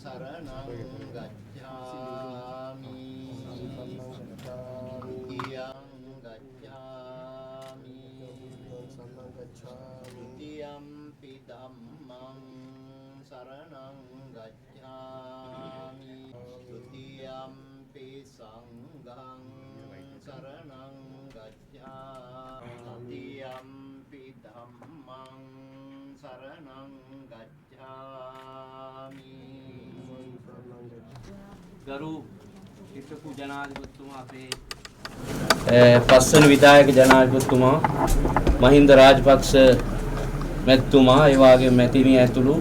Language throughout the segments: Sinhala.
शरणं गच्छामि द्वितीयं गच्छामि तृतीयंपि धम्मं शरणं गच्छामि तृतीयंपि संघं शरणं गच्छामि तृतीयंपि धम्मं शरणं गच्छामि ගරු හිටපු ජනාධිපතිතුමා අපේ පස්වන විධායක ජනාධිපතිතුමා මහින්ද රාජපක්ෂ මැතිතුමා ඒ වගේම මැතිණිය ඇතුළු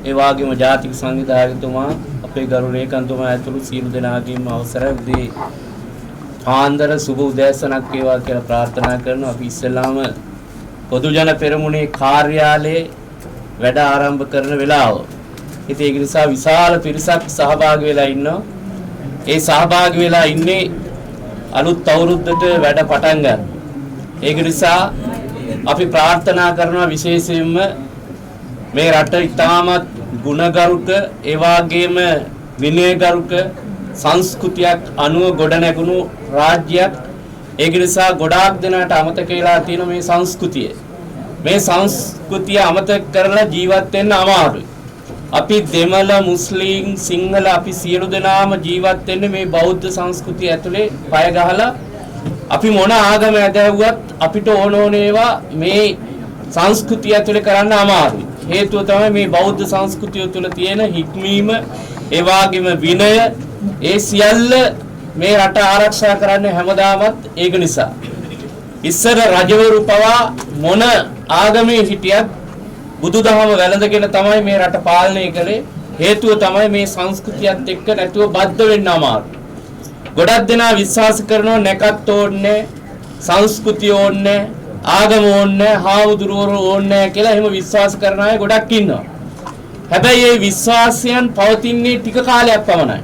ඒ වගේම ජාතික සංවිධායකතුමා අපේ ගරු ලේකම්තුමා ඇතුළු සියලු දෙනාගේම අවසරයි උදේ පාන්දර සුබ උදෑසනක් වේවා කියලා ප්‍රාර්ථනා කරනවා. අපි ඉස්සෙල්ලාම පොදු ජන පෙරමුණේ කාර්යාලයේ වැඩ ආරම්භ කරන වෙලාව. ඉතින් ඒක නිසා විශාල පිරිසක් සහභාගී වෙලා ඉන්නවා. ඒ සහභාගී වෙලා ඉන්නේ අලුත් අවුරුද්දට වැඩ පටන් ගන්න. ඒක නිසා අපි ප්‍රාර්ථනා කරනවා විශේෂයෙන්ම මේ රට ඉතාමත් ගුණගරුක ඒ වගේම විනයගරුක සංස්කෘතියක් අනුව ගොඩනැගුණු රාජ්‍යයක්. ඒක නිසා ගොඩාක් දෙනාට අමතක වෙලා තියෙන මේ සංස්කෘතිය. මේ සංස්කෘතිය අමතක කරලා ජීවත් වෙන්න අමාරුයි. අපි දෙමළ මුස්ලිම් සිංහල අපි සියලු දෙනාම ජීවත් වෙන්නේ මේ බෞද්ධ සංස්කෘතිය ඇතුලේ පය ගහලා අපි මොන ආගම ඇදහුවත් අපිට ඕන ඒවා මේ සංස්කෘතිය ඇතුලේ කරන්න අමාරුයි. හේතුව තමයි මේ බෞද්ධ සංස්කෘතිය තුළ තියෙන හික්මීම ඒ වගේම විනය ඒ සියල්ල මේ රට ආරක්ෂා කරන්න හැමදාමත් ඒක නිසා. ඉස්සර රජවරු පවා මොන ආගමේ හිටියත් බුදුදහම වැළඳගෙන තමයි මේ රට පාලනය කළේ. හේතුව තමයි මේ සංස්කෘතියත් එක්ක නැතුව බද්ධ වෙන්න අමාරුයි. ගොඩක් දෙනා විශ්වාස කරනවා නැකත් ඕන්නේ සංස්කෘතිය ඕන්නේ ආගම ඕන්නේ හාමුදුරුවෝ ඕන්නේ කියලා එහෙම විශ්වාස කරන අය ගොඩක් ඉන්නවා. හැබැයි මේ විශ්වාසයන් පවතින්නේ ටික කාලයක් පමණයි.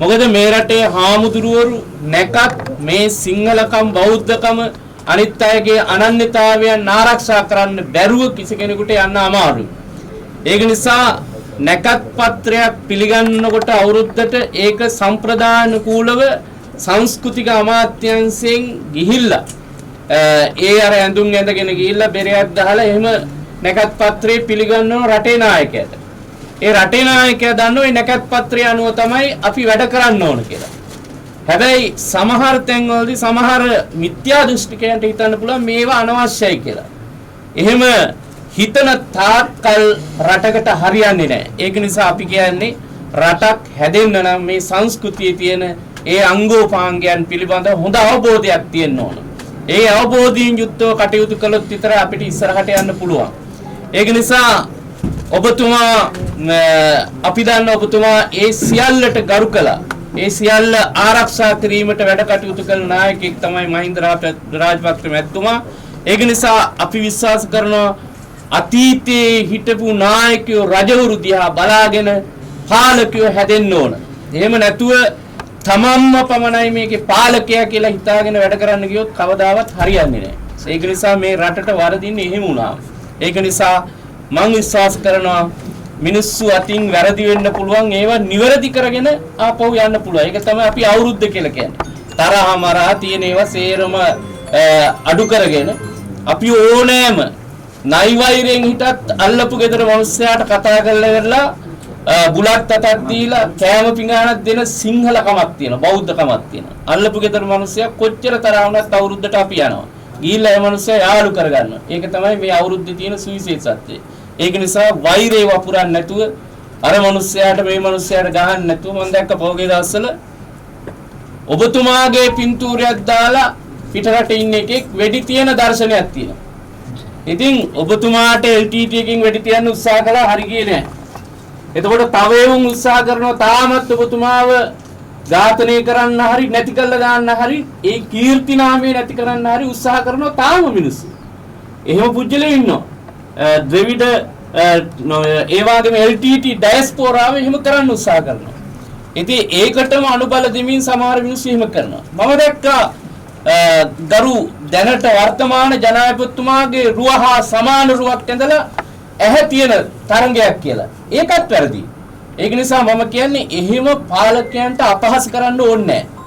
මොකද මේ රටේ හාමුදුරුවරු නැකත් මේ සිංහලකම් බෞද්ධකම අනිත් අයගේ අනන්‍යතාවයන් ආරක්ෂා කරන්න බැරුව කිසි කෙනෙකුට යන්න අමාරුයි. ඒක නිසා නැකත් පත්‍රයක් පිළිගන්නකොට අවුරුද්දට ඒක සම්ප්‍රදානුකූලව සංස්කෘතික අමාත්‍යාංශයෙන් ගිහිල්ලා ඒ අර ඇඳුම් ඇඳගෙන ගිහිල්ලා බෙරයක් ගහලා එහෙම නැකත් පත්‍රේ පිළිගන්නව රටේ නායකයාට. ඒ රටේ නායකයා දන්නවා මේ නැකත් පත්‍රය අනුව තමයි අපි වැඩ කරන්න ඕන කියලා. හැබැයි සමහර තැන්වලදී සමහර මිත්‍යා දෘෂ්ටිකයන්ට හිතන්න පුළුවන් මේවා අනවශ්‍යයි කියලා. එහෙම හිතන තාක්කල් රටකට හරියන්නේ නැහැ. ඒක නිසා අපි කියන්නේ රටක් හැදෙන්න නම් මේ සංස්කෘතියේ තියෙන ඒ අංගෝපාංගයන් පිළිබඳව හොඳ අවබෝධයක් තියෙන්න ඕන. ඒ අවබෝධයෙන් යුක්තව කටයුතු කළොත් විතර අපිට ඉස්සරහට යන්න පුළුවන්. ඒක නිසා ඔබතුමා අපි දන්න ඔබතුමා ඒ සියල්ලට ගරු කළා. ඒ සියල්ල ආරක්ෂා කිරීමට වැඩ කටයුතු කළ නායකයෙක් තමයි මහින්ද රාජපක්ෂ මැතිතුමා. ඒක නිසා අපි විශ්වාස කරනවා අතීතයේ හිටපු නායකයෝ රජවරු දිහා බලාගෙන පාලකයෝ හැදෙන්න ඕන. එහෙම නැතුව තමන්ම පමණයි මේකේ පාලකයා කියලා හිතාගෙන වැඩ කරන්න ගියොත් කවදාවත් හරියන්නේ නැහැ. ඒක නිසා මේ රටට වරදින්නේ එහෙම වුණා. ඒක නිසා මම විශ්වාස කරනවා මිනිස්සු අතින් වැරදි වෙන්න පුළුවන් ඒවා නිවැරදි කරගෙන ආපහු යන්න පුළුවන්. ඒක තමයි අපි අවුරුද්ද කියලා කියන්නේ. තරහ මරා තියෙන ඒවා සේරම අඩු කරගෙන අපි ඕනෑම නයි වෛරයෙන් හිටත් අල්ලපු ගෙදර මිනිස්සයාට කතා කරලා ඉවරලා බුලත් අතක් දීලා කෑම පිඟානක් දෙන සිංහලකමක් තියෙනවා බෞද්ධකමක් තියෙනවා. අල්ලපු ගෙදර මිනිස්සයා කොච්චර තරහ වුණත් අවුරුද්දට අපි යනවා. ගිහිල්ලා ඒ මිනිස්සයා යාළු කරගන්නවා. ඒක තමයි මේ අවුරුද්දේ තියෙන සුවිශේෂත්වය. ඒක නිසා වෛරේ වපුරන්නේ නැතුව අර මිනිස්සයාට මේ මිනිස්සයාට ගහන්න නැතුව මම දැක්ක පොගේ දවස්වල ඔබතුමාගේ පින්තූරයක් දාලා පිටරට ඉන්න එකෙක් වෙඩි තියන දර්ශනයක් තියෙනවා. ඉතින් ඔබතුමාට LTT එකකින් වෙඩි තියන්න උත්සාහ කළා හරි ගියේ නෑ. එතකොට තව එවුන් උත්සාහ කරනවා තාමත් ඔබතුමාව ඝාතනය කරන්න හරි නැති කළා දාන්න හරි ඒ කීර්ති නාමය නැති කරන්න හරි උත්සාහ කරනවා තාම මිනිස්සු. එහෙම පුජ්‍යලේ ඉන්නවා. ද්‍රවිඩ ඒ වගේම LTT ඩයස්පෝරාව එහෙම කරන්න උත්සාහ කරනවා. ඉතින් ඒකටම අනුබල දෙමින් සමහර මිනිස්සු එහෙම කරනවා. මම දැක්කා ගරු දැනට වර්තමාන ජනාධිපතිතුමාගේ රුව හා සමාන රුවක් ඇඳලා ඇහැ තියෙන තරංගයක් කියලා. ඒකත් වැරදි. ඒක නිසා මම කියන්නේ එහෙම පාලකයන්ට අපහාස කරන්න ඕනේ නැහැ.